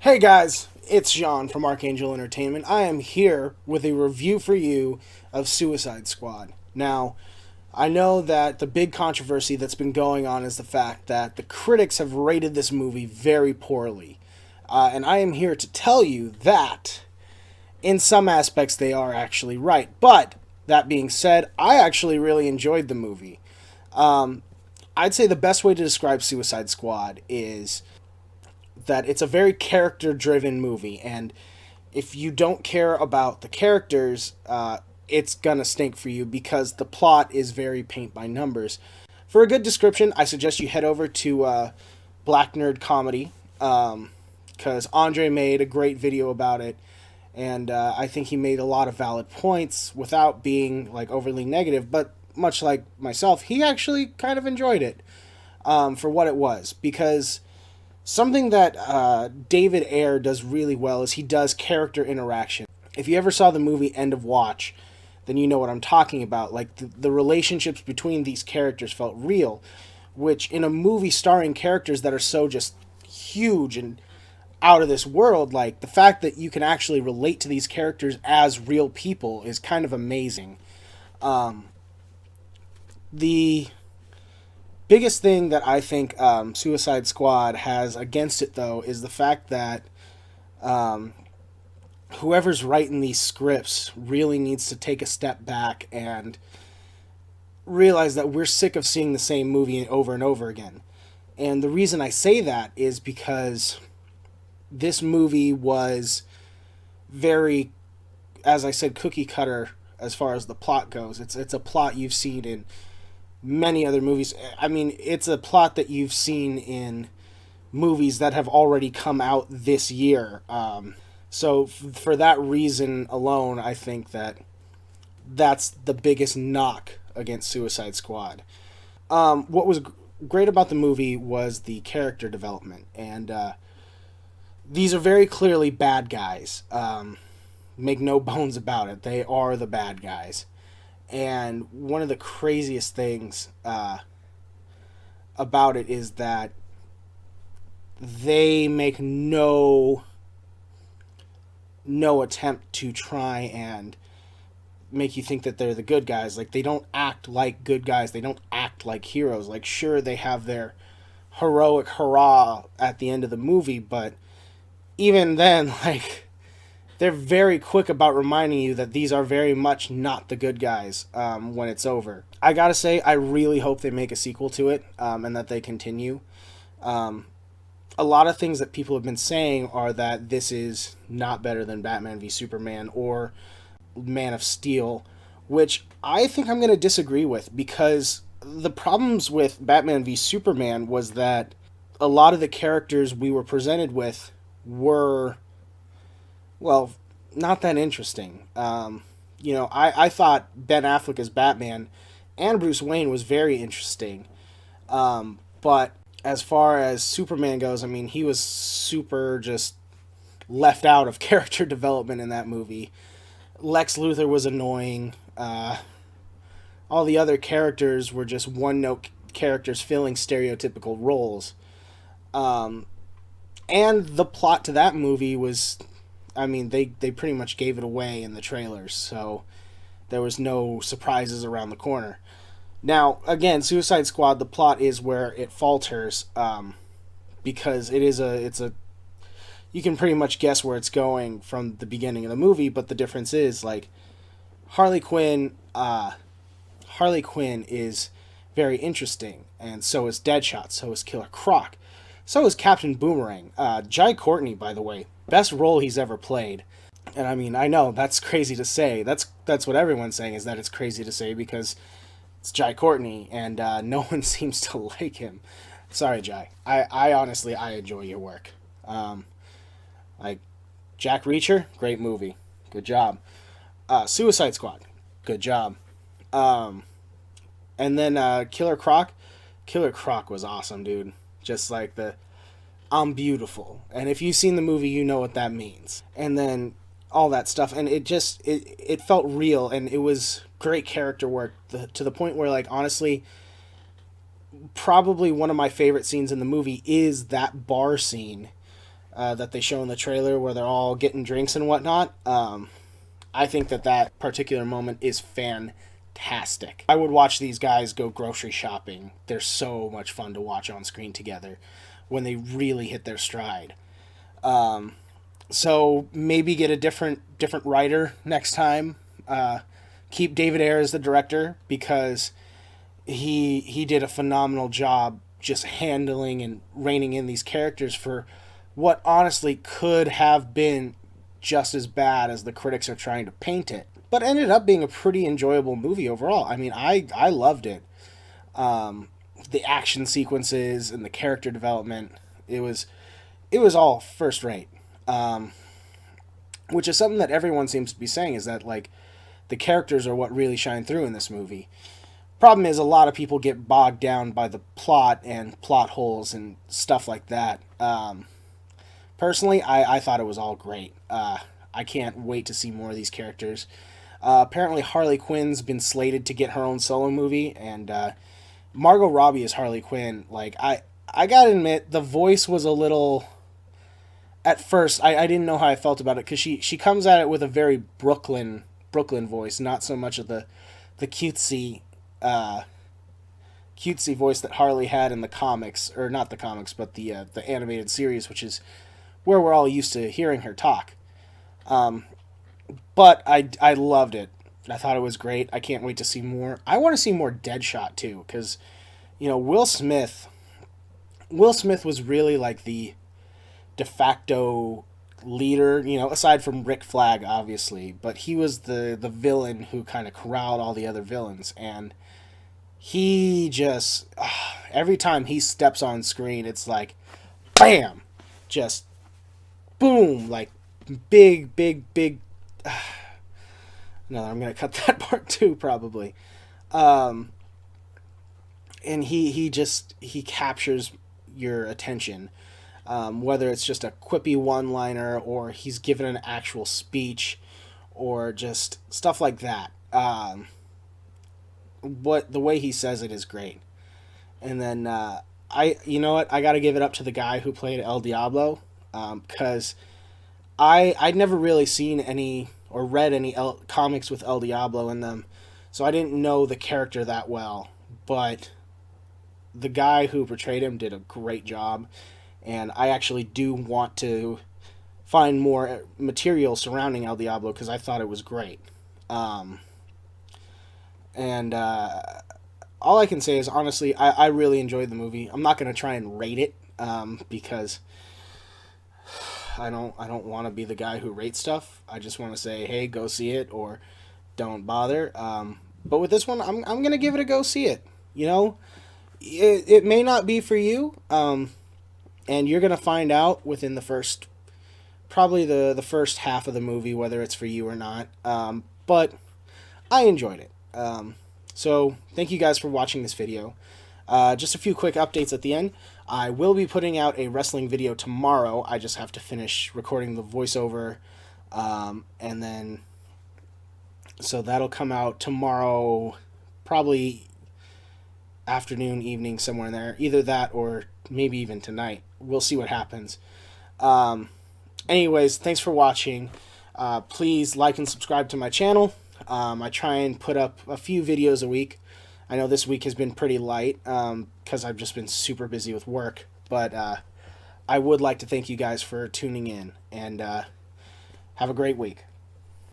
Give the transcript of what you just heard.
Hey guys, it's Jean from Archangel Entertainment. I am here with a review for you of Suicide Squad. Now, I know that the big controversy that's been going on is the fact that the critics have rated this movie very poorly. And I am here to tell you that in some aspects they are actually right. But, that being said, I actually really enjoyed the movie. I'd say the best way to describe Suicide Squad is that it's a very character driven movie, and if you don't care about the characters, it's gonna stink for you because the plot is very paint by numbers. For a good description, I suggest you head over to Black Nerd Comedy, because Andre made a great video about it, and I think he made a lot of valid points without being like overly negative. But much like myself, he actually kind of enjoyed it for what it was, because something that David Ayer does really well is he does character interaction. If you ever saw the movie End of Watch, then you know what I'm talking about. Like the relationships between these characters felt real, which in a movie starring characters that are so just huge and out of this world, like the fact that you can actually relate to these characters as real people is kind of amazing. The biggest thing that I think Suicide Squad has against it, though, is the fact that whoever's writing these scripts really needs to take a step back and realize that we're sick of seeing the same movie over and over again. And the reason I say that is because this movie was very, as I said, cookie cutter as far as the plot goes. It's a plot you've seen in many other movies. I mean, it's a plot that you've seen in movies that have already come out this year. So for that reason alone, I think that that's the biggest knock against Suicide Squad. What was great about the movie was the character development, and these are very clearly bad guys. Make no bones about it; they are the bad guys. And one of the craziest things about it is that they make no attempt to try and make you think that they're the good guys. Like, they don't act like good guys. They don't act like heroes. Like, sure, they have their heroic hurrah at the end of the movie, but even then, like, they're very quick about reminding you that these are very much not the good guys when it's over. I gotta say, I really hope they make a sequel to it, and that they continue. A lot of things that people have been saying are that this is not better than Batman v Superman or Man of Steel, which I think I'm going to disagree with, because the problems with Batman v Superman was that a lot of the characters we were presented with were, well, not that interesting. I thought Ben Affleck as Batman and Bruce Wayne was very interesting. But as far as Superman goes, I mean, he was super just left out of character development in that movie. Lex Luthor was annoying. All the other characters were just one note characters filling stereotypical roles. And the plot to that movie was, I mean, they pretty much gave it away in the trailers, so there was no surprises around the corner. Now, again, Suicide Squad, the plot is where it falters, because it's a, you can pretty much guess where it's going from the beginning of the movie, but the difference is, like, Harley Quinn, Harley Quinn is very interesting, and so is Deadshot, so is Killer Croc, so is Captain Boomerang. Jai Courtney, by the way, best role he's ever played. And I mean, I know that's crazy to say. That's what everyone's saying, is that it's crazy to say because it's Jai Courtney, and no one seems to like him. Sorry, Jai. I honestly, I enjoy your work. Like, Jack Reacher, great movie. Good job. Suicide Squad, good job. And then Killer Croc. Killer Croc was awesome, dude. Just like the I'm beautiful. And if you've seen the movie, you know what that means. And then all that stuff. And it felt real, and it was great character work to the point where, like, honestly, probably one of my favorite scenes in the movie is that bar scene that they show in the trailer where they're all getting drinks and whatnot. I think that particular moment is fantastic. I would watch these guys go grocery shopping. They're so much fun to watch on screen together when they really hit their stride. So maybe get a different writer next time. Keep David Ayer as the director, because he did a phenomenal job just handling and reining in these characters for what honestly could have been just as bad as the critics are trying to paint it, but ended up being a pretty enjoyable movie overall. I mean, I loved it. The action sequences and the character development, it was all first rate. Which is something that everyone seems to be saying, is that like the characters are what really shine through in this movie. Problem is, a lot of people get bogged down by the plot and plot holes and stuff like that. Personally, I thought it was all great. I can't wait to see more of these characters. Apparently, Harley Quinn's been slated to get her own solo movie, and Margot Robbie is Harley Quinn. Like, I gotta admit, the voice was a little... At first, I didn't know how I felt about it, because she comes at it with a very Brooklyn voice, not so much of the cutesy voice that Harley had in the comics, or not the comics, but the animated series, which is where we're all used to hearing her talk. But I loved it. I thought it was great. I can't wait to see more. I want to see more Deadshot too, because Will Smith was really like the de facto leader, aside from Rick Flag, obviously, but he was the villain who kind of corralled all the other villains, and he just, every time he steps on screen, it's like, bam, just boom, like big, no, I'm gonna cut that part too, probably. And he captures your attention. Whether it's just a quippy one-liner, or he's given an actual speech, or just stuff like that. The way he says it is great. And then you know what? I got to give it up to the guy who played El Diablo, because I'd never really seen any or read any comics with El Diablo in them, so I didn't know the character that well. But the guy who portrayed him did a great job. And I actually do want to find more material surrounding El Diablo, because I thought it was great. All I can say is, honestly, I really enjoyed the movie. I'm not going to try and rate it, because I don't want to be the guy who rates stuff. I just want to say, hey, go see it, or don't bother. But with this one, I'm going to give it a go see it. It may not be for you. And you're going to find out within the first half of the movie whether it's for you or not. But I enjoyed it. So thank you guys for watching this video. Just a few quick updates at the end. I will be putting out a wrestling video tomorrow. I just have to finish recording the voiceover. And then, so that'll come out tomorrow, probably afternoon, evening, somewhere in there. Either that or maybe even tonight. We'll see what happens. Anyways, thanks for watching. Please like and subscribe to my channel. I try and put up a few videos a week. I know this week has been pretty light because I've just been super busy with work. But I would like to thank you guys for tuning in, and have a great week.